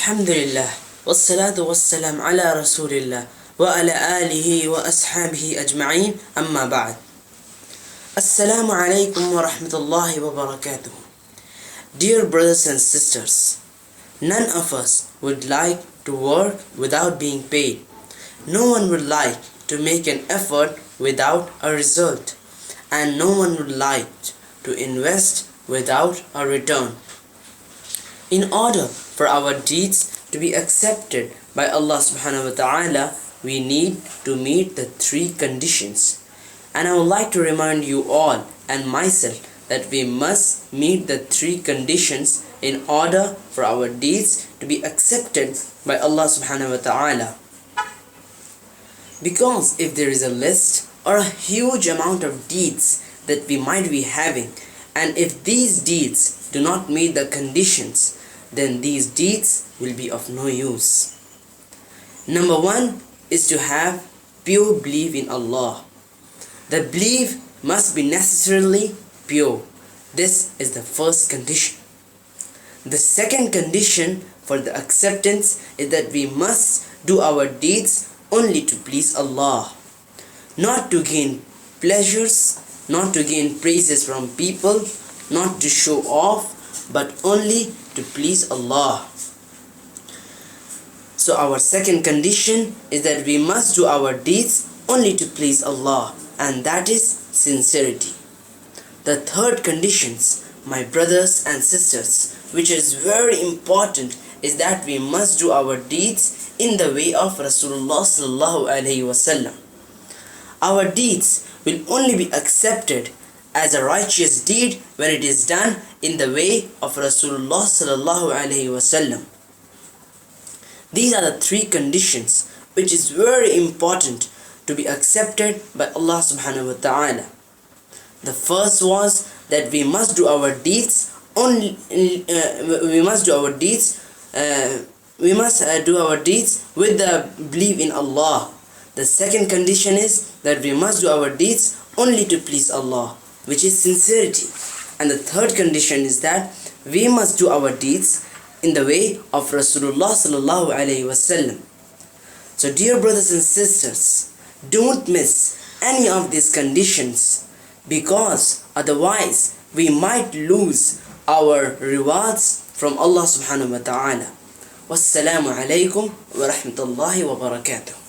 Alhamdulillah, wassalatu wassalam ala rasulillah wa ala alihi wa ashabihi ajma'in, amma ba'd. Assalamu alaikum wa rahmatullahi wa barakatuh. Dear brothers and sisters, none of us would like to work without being paid. No one would like to make an effort without a result, and no one would like to invest without a return. In order for our deeds to be accepted by Allah subhanahu wa ta'ala, we need to meet the three conditions. And I would like to remind you all and myself that we must meet the three conditions in order for our deeds to be accepted by Allah subhanahu wa ta'ala. Because if there is a list or a huge amount of deeds that we might be having, and if these deeds do not meet the conditions, then these deeds will be of no use. Number one is to have pure belief in Allah. The belief must be necessarily pure. This is the first condition. The second condition for the acceptance is that we must do our deeds only to please Allah, not to gain pleasures, not to gain praises from people, not to show off, but only to please Allah. So our second condition is that we must do our deeds only to please Allah, and that is sincerity. The third condition, my brothers and sisters, which is very important, is that we must do our deeds in the way of Rasulullah sallallahu alaihi wasallam. Our deeds will only be accepted as a righteous deed when it is done in the way of Rasulullah sallallahu alaihi wasallam. These are the three conditions which is very important to be accepted by Allah subhanahu wa ta'ala. The first was that we must do our deeds only. We must do our deeds with the belief in Allah. The second condition is that we must do our deeds only to please Allah, which is sincerity. And the third condition is that we must do our deeds in the way of Rasulullah sallallahu alaihi wasallam. So dear brothers and sisters, don't miss any of these conditions, because otherwise we might lose our rewards from Allah subhanahu wa ta'ala. Wassalamu alaikum wa rahmatullahi wa barakatuh.